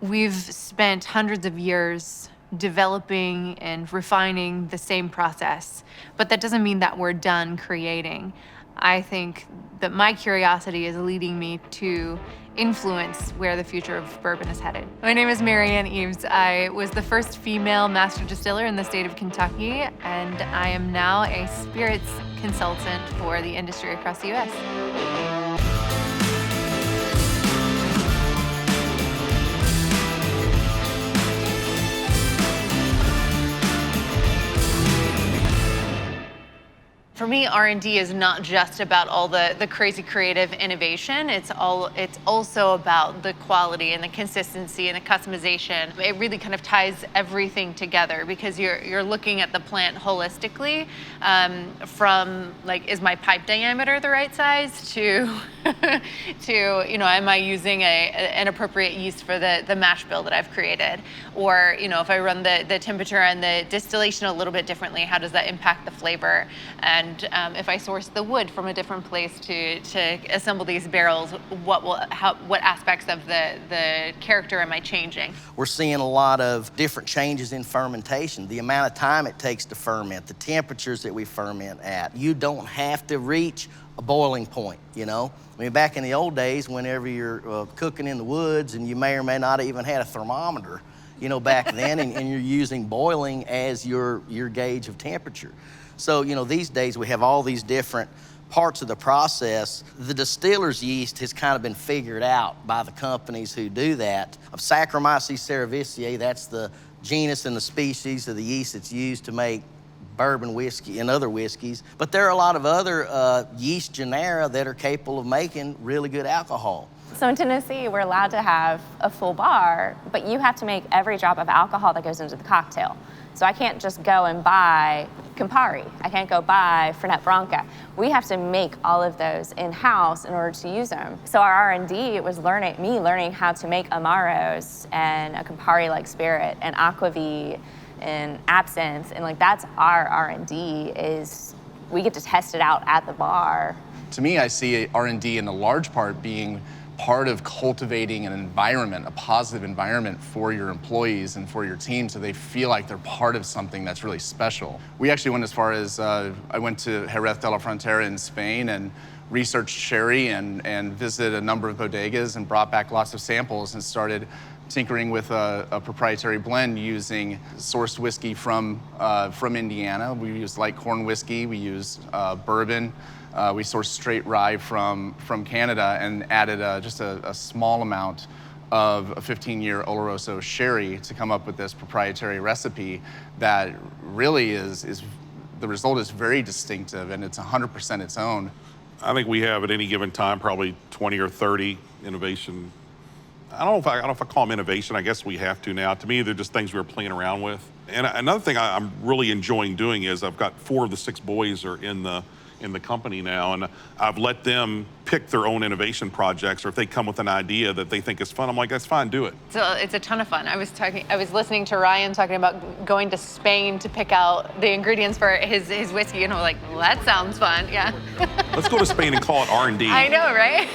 We've spent hundreds of years developing and refining the same process, but that doesn't mean that we're done creating. I think that my curiosity is leading me to influence where the future of bourbon is headed. My name is Marianne Eaves. I was the first female master distiller in the state of Kentucky, and I am now a spirits consultant for the industry across the U.S. For me, R&D is not just about all the crazy creative innovation. It's also about the quality and the consistency and the customization. It really kind of ties everything together because you're looking at the plant holistically, from like, is my pipe diameter the right size to am I using an appropriate yeast for the mash bill that I've created? Or, if I run the temperature and the distillation a little bit differently, how does that impact the flavor? And if I source the wood from a different place to assemble these barrels, what aspects of the character am I changing? We're seeing a lot of different changes in fermentation, the amount of time it takes to ferment, the temperatures that we ferment at. You don't have to reach a boiling point, I mean, back in the old days, whenever you're cooking in the woods and you may or may not even had a thermometer, back then, and you're using boiling as your gauge of temperature. So, these days we have all these different parts of the process. The distiller's yeast has kind of been figured out by the companies who do that. Saccharomyces cerevisiae, that's the genus and the species of the yeast that's used to make bourbon whiskey and other whiskeys. But there are a lot of other yeast genera that are capable of making really good alcohol. So in Tennessee, we're allowed to have a full bar, but you have to make every drop of alcohol that goes into the cocktail. So I can't just go and buy Campari. I can't go buy Fernet Branca. We have to make all of those in-house in order to use them. So our R&D was learning how to make Amaros and a Campari-like spirit and Aquavit and absinthe, and that's our R&D. Is we get to test it out at the bar. To me, I see R&D in a large part being part of cultivating an environment, a positive environment for your employees and for your team, so they feel like they're part of something that's really special. We actually went as far as, I went to Jerez de la Frontera in Spain and researched sherry and visited a number of bodegas and brought back lots of samples and started tinkering with a proprietary blend using sourced whiskey from Indiana. We used light corn whiskey, we used bourbon, we sourced straight rye from Canada and added just a small amount of a 15-year Oloroso sherry to come up with this proprietary recipe that really is the result is very distinctive and it's 100% its own. I think we have at any given time probably 20 or 30 innovation. I don't know if I call them innovation. I guess we have to now. To me, they're just things we're playing around with. And another thing I'm really enjoying doing is I've got 4 of the 6 boys are in the company now, and I've let them pick their own innovation projects, or if they come with an idea that they think is fun, I'm like, that's fine, do it. So it's a ton of fun. I was listening to Ryan talking about going to Spain to pick out the ingredients for his whiskey, and I'm like, well, that sounds fun, yeah. Let's go to Spain and call it R&D. I know, right?